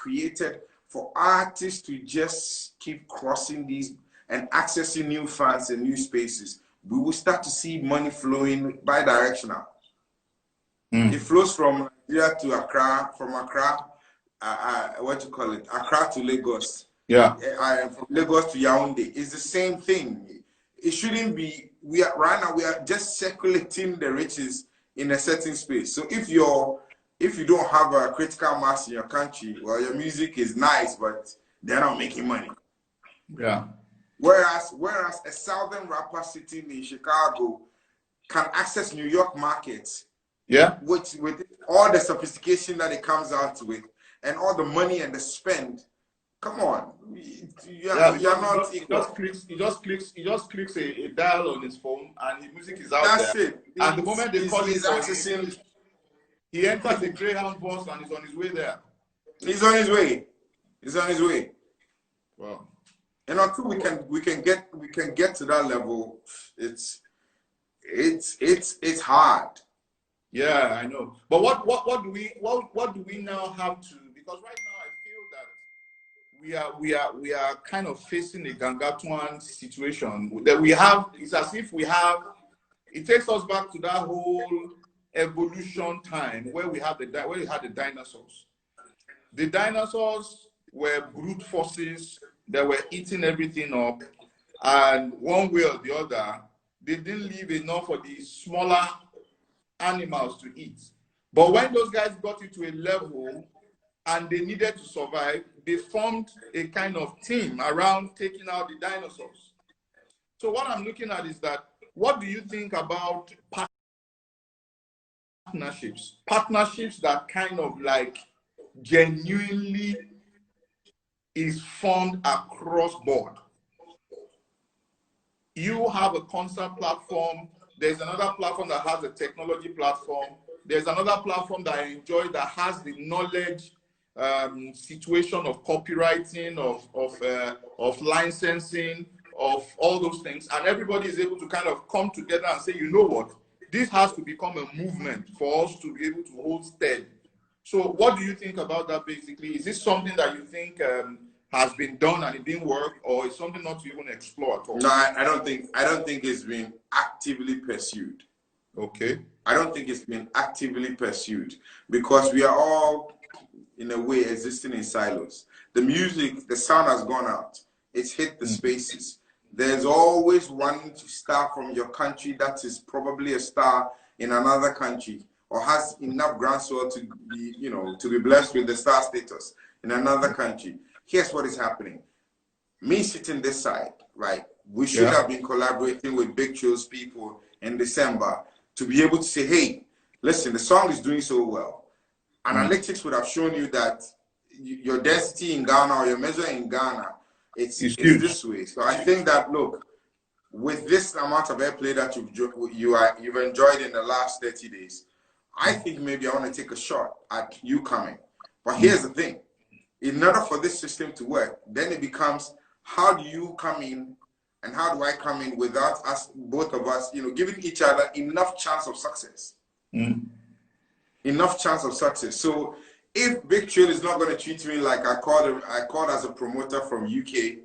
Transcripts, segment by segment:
created for artists to just keep crossing these and accessing new fans and new spaces, we will start to see money flowing bi-directional. It flows from Nigeria to Accra, from Accra, Accra to Lagos. Yeah. From Lagos to Yaoundé. It's the same thing. It shouldn't be. Right now we are just circulating the riches in a certain space. So if you don't have a critical mass in your country, well, your music is nice, but they're not making money. Yeah. Whereas a southern rapper sitting in Chicago can access New York markets. Yeah. With all the sophistication that it comes out with, and all the money and the spend. Come on, you're not equal. He just clicks a dial on his phone, and his music is out That's there. it. And the moment they call he's it, he enters the Greyhound bus and is on his way there. He's on his way. He's on his way. Wow. And until we can get to that level, it's hard. Yeah, I know. But what do we now have to? Because right now I feel that we are kind of facing a Gangatuan situation that we have. It's as if we have. It takes us back to that whole evolution time where we had the dinosaurs. The dinosaurs were brute forces that were eating everything up, and one way or the other, they didn't leave enough for the smaller animals to eat. But when those guys got into a level and they needed to survive, they formed a kind of team around taking out the dinosaurs. So what I'm looking at is that, what do you think about partnerships that kind of like genuinely is formed across board? You have a concert platform. There's another platform that has a technology platform. There's another platform that I enjoy that has the knowledge situation of copywriting, of licensing, of all those things. And everybody is able to kind of come together and say, you know what, this has to become a movement for us to be able to hold steady. So what do you think about that basically? Is this something that you think has been done and it didn't work, or is something not to even explore at all? No, I don't think it's been actively pursued. Okay. I don't think it's been actively pursued because we are all, in a way, existing in silos. The music, the sound has gone out. It's hit the spaces. There's always one star from your country that is probably a star in another country or has enough groundswell to be, to be blessed with the star status in another country. Here's what is happening. Me sitting this side, right? We should have been collaborating with Big Chill's people in December to be able to say, hey, listen, the song is doing so well. Analytics would have shown you that your density in Ghana or your measure in Ghana, it's this way. So I think that, look, with this amount of airplay that you've enjoyed in the last 30 days, I think maybe I want to take a shot at you coming. But here's the thing. In order for this system to work, then it becomes, how do you come in and how do I come in without us, both of us, giving each other enough chance of success? Enough chance of success. So if Big Chill is not going to treat me like I called as a promoter from UK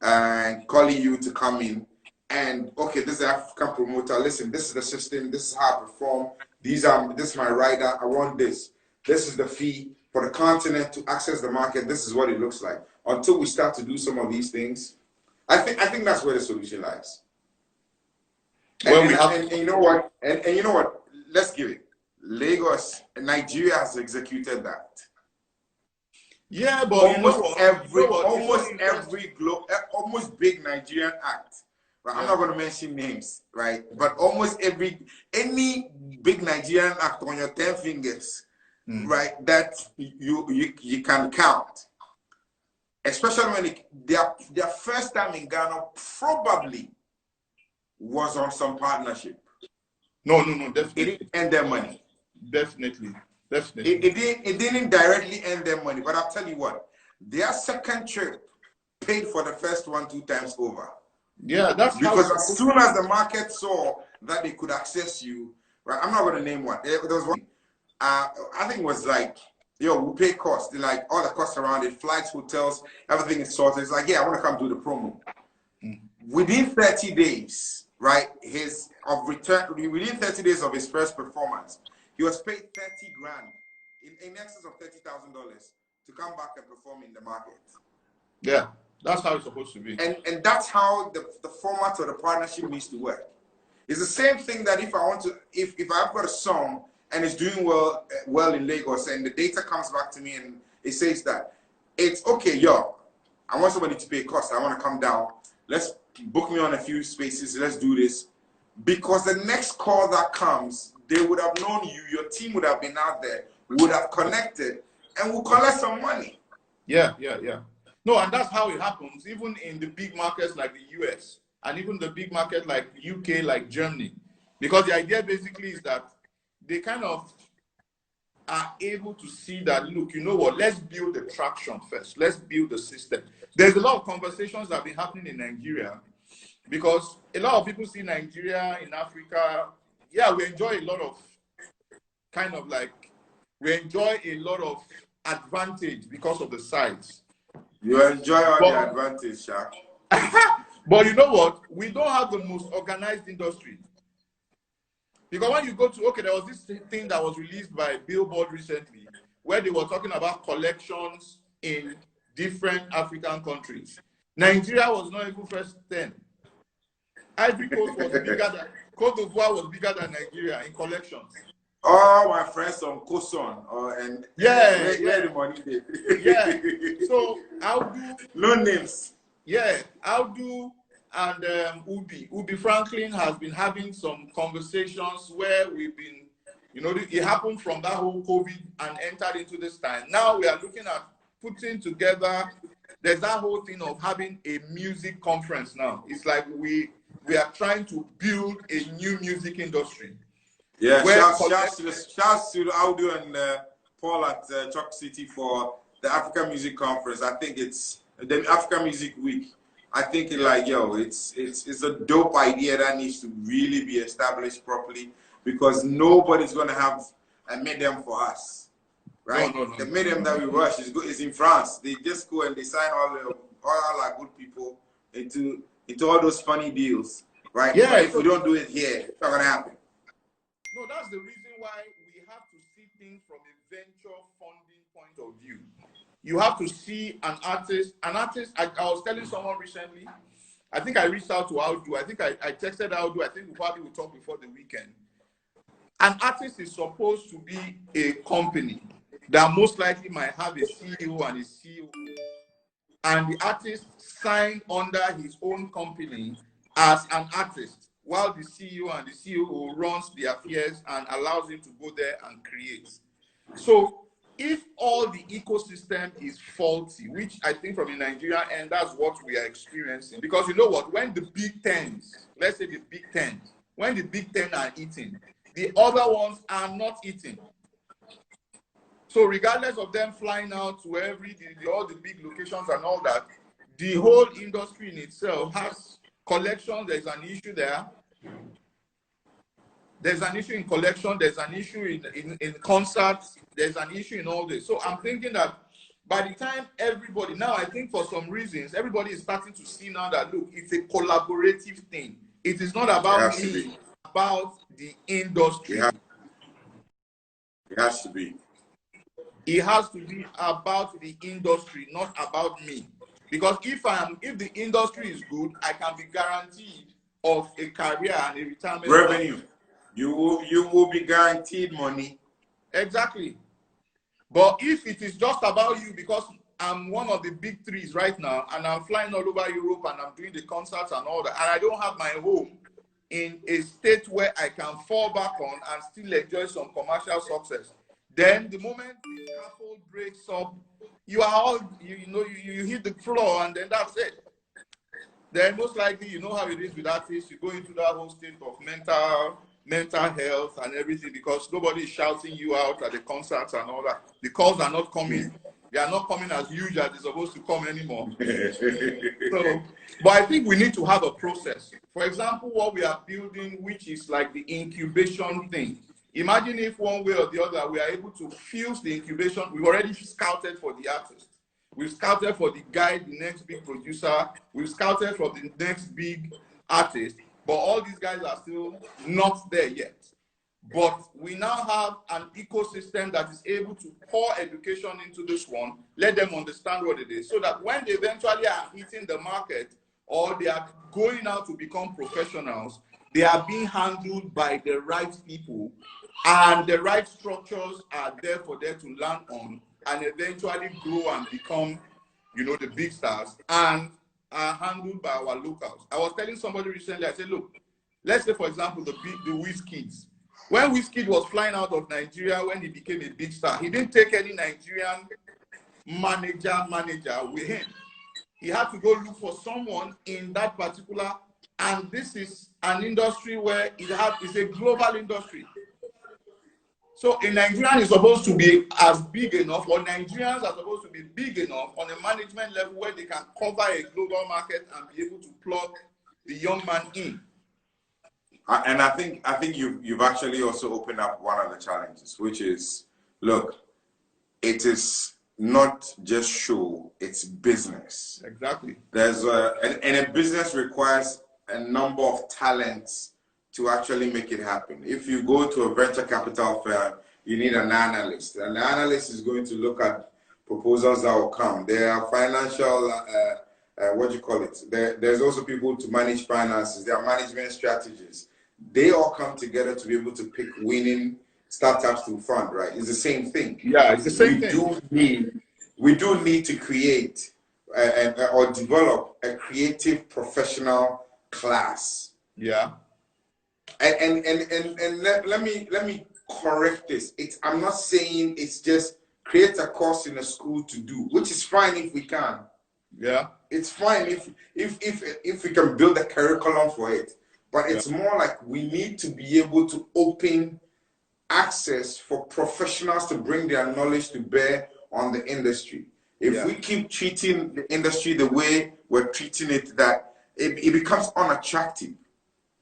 and calling you to come in and, okay, this is an African promoter. Listen, this is the system. This is how I perform. This is my rider. I want this. This is the fee for the continent to access the market. This is what it looks like. Until we start to do some of these things, I think that's where the solution lies. And you know what? And you know what? Let's give it. Lagos, Nigeria has executed that. Yeah, but almost big Nigerian act. Right? I'm not going to mention names, right? But almost any big Nigerian act on your 10 fingers, right? That you can count. Especially when their first time in Ghana probably was on some partnership. No, definitely. It didn't earn their money. Definitely. It didn't directly earn their money, but I'll tell you what, their second trip paid for the first one 2 times over. Yeah, that's because as soon as the market saw that they could access you, right? I'm not going to name one. There was one. I think it was like yo, we pay costs. Like all the costs around it, flights, hotels, everything is sorted. It's like, yeah, I want to come do the promo. Within 30 days, right, within 30 days of his first performance, he was paid 30 grand, in excess of $30,000 to come back and perform in the market. Yeah, that's how it's supposed to be. And that's how the format of the partnership needs to work. It's the same thing that if I've got a song and it's doing well in Lagos and the data comes back to me and it says that it's okay, yo, I want somebody to pay cost. I want to come down. Let's book me on a few spaces. Let's do this. Because the next call that comes, they would have known you. Your team would have been out there, would have connected, and will collect some money. Yeah. No, and that's how it happens, even in the big markets like the US, and even the big market like UK, like Germany. Because the idea basically is that they kind of are able to see that, look, you know what, let's build the traction first. Let's build the system. There's a lot of conversations that have been happening in Nigeria because a lot of people see Nigeria in Africa. Yeah, we enjoy a lot of advantage because of the size. You enjoy all the advantage, Shaq. But you know what? We don't have the most organized industry. Because when you go to, okay, there was this thing that was released by Billboard recently where they were talking about collections in different African countries. Nigeria was not even first 10. Ivory Coast was bigger than, Cote d'Ivoire was bigger than Nigeria in collections. Oh, my friends from Koson and where the money did. Yeah. So Audu, no names. Yeah, Audu and Ubi Franklin has been having some conversations where we've been, you know, it happened from that whole COVID and entered into this time. Now we are looking at putting together. There's that whole thing of having a music conference now. It's like we are trying to build a new music industry. Yeah, shouts to Audio and Paul at Chalk City for the African Music Conference. I think it's the African Music Week. I think it's a dope idea that needs to really be established properly because nobody's gonna have a medium for us, right? No. The medium that we rush is in France. They just go and they sign all our good people into all those funny deals, right? Yeah. But if we don't do it here, it's not gonna happen. No, that's the reason why we have to see things from a venture funding point of view. You have to see an artist. I was telling someone recently, I think I reached out to Audu. I think I texted Audu. I think we probably will talk before the weekend. An artist is supposed to be a company that most likely might have a CEO and a CEO. And the artist signed under his own company as an artist, while the CEO and the COO runs the affairs and allows him to go there and create. So if all the ecosystem is faulty, which I think from the Nigerian end, that's what we are experiencing. Because you know what, when the Big Tens, let's say the Big Ten, when the Big Ten are eating, the other ones are not eating. So regardless of them flying out to all the big locations and all that, the whole industry in itself has collections. There's an issue there. There's an issue in collection. There's an issue in concerts. There's an issue in all this. So I'm thinking that by the time everybody, now I think for some reasons, everybody is starting to see now that, look, it's a collaborative thing. It is not about me, it's about the industry. It has to be. It has to be about the industry, not about me. Because if the industry is good, I can be guaranteed of a career and a retirement revenue. You will be guaranteed money. Exactly. But if it is just about you, because I'm one of the big threes right now, and I'm flying all over Europe and I'm doing the concerts and all that, and I don't have my home in a state where I can fall back on and still enjoy some commercial success, then the moment the scaffold breaks up, you are all, you hit the floor and then that's it. Then most likely, you know how it is with artists, you go into that whole state of mental health and everything because nobody is shouting you out at the concerts and all that. The calls are not coming. They are not coming as huge as they're supposed to come anymore. So, but I think we need to have a process. For example, what we are building, which is like the incubation thing. Imagine if one way or the other we are able to fuse the incubation. We've already scouted for the artist. We've scouted for the guy, the next big producer. We've scouted for the next big artist. But all these guys are still not there yet. But we now have an ecosystem that is able to pour education into this one, let them understand what it is, so that when they eventually are hitting the market or they are going out to become professionals, they are being handled by the right people, and the right structures are there for them to land on and eventually grow and become, you know, the big stars, and are handled by our locals. I was telling somebody recently, I said, look, let's say, for example, the WizKids. When WizKid was flying out of Nigeria, when he became a big star, he didn't take any Nigerian manager with him. He had to go look for someone in that particular, and this is an industry where it's a global industry. So a Nigerian is supposed to be as big enough, or Nigerians are supposed to be big enough on a management level where they can cover a global market and be able to plug the young man in. And I think you've actually also opened up one of the challenges, which is, look, it is not just show, it's business. Exactly. There's and a business requires a number of talents to actually make it happen. If you go to a venture capital firm, you need an analyst. An analyst is going to look at proposals that will come. There are financial, what do you call it? There's also people to manage finances. There are management strategies. They all come together to be able to pick winning startups to fund, right? It's the same thing. Yeah, it's the same thing. We do need to create or develop a creative professional class. Yeah. And let me correct this. I'm not saying it's just create a course in a school to do, which is fine if we can. Yeah. It's fine if we can build a curriculum for it. But it's more like we need to be able to open access for professionals to bring their knowledge to bear on the industry. If we keep treating the industry the way we're treating it, that it becomes unattractive.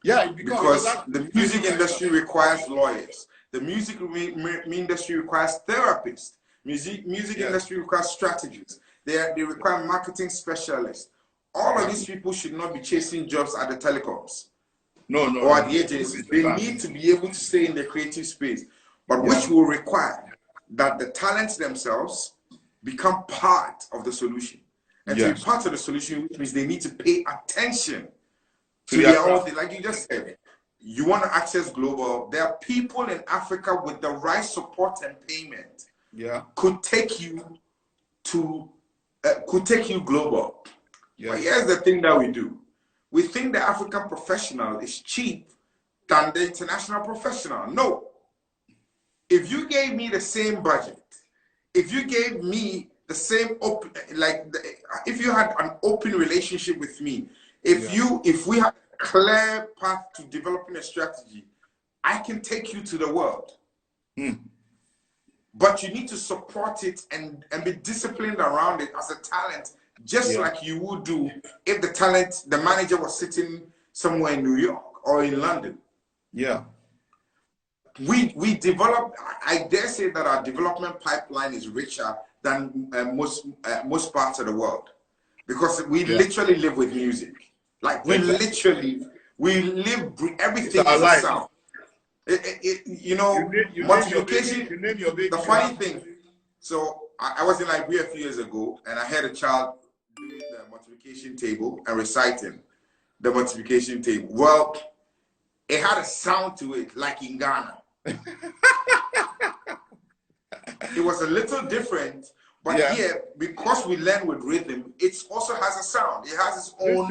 Yeah, because the music industry requires lawyers. The music industry requires therapists. Music industry requires strategists. They require marketing specialists. All of these people should not be chasing jobs at the telecoms. Or at the agencies. They need to be able to stay in the creative space, but which will require that the talents themselves become part of the solution. And to be part of the solution, which means they need to pay attention to their own thing. Like you just said, you want to access global. There are people in Africa with the right support and payment. Could take you global. But here's the thing that we do. We think the African professional is cheap than the international professional. No. If you gave me the same budget, if you gave me the same if you had an open relationship with me, if we have a clear path to developing a strategy, I can take you to the world. But you need to support it and be disciplined around it as a talent. Just like you would do if the manager was sitting somewhere in New York or in London. We develop, I dare say that our development pipeline is richer than most parts of the world, because we literally live with music. Like we live, everything is a sound. Multiplication, the funny thing. So I was in Liberia a few years ago, and I had a child doing the multiplication table and reciting the multiplication table. Well, it had a sound to it, like in Ghana. It was a little different, but here, because we learn with rhythm, it also has a sound. It has its own.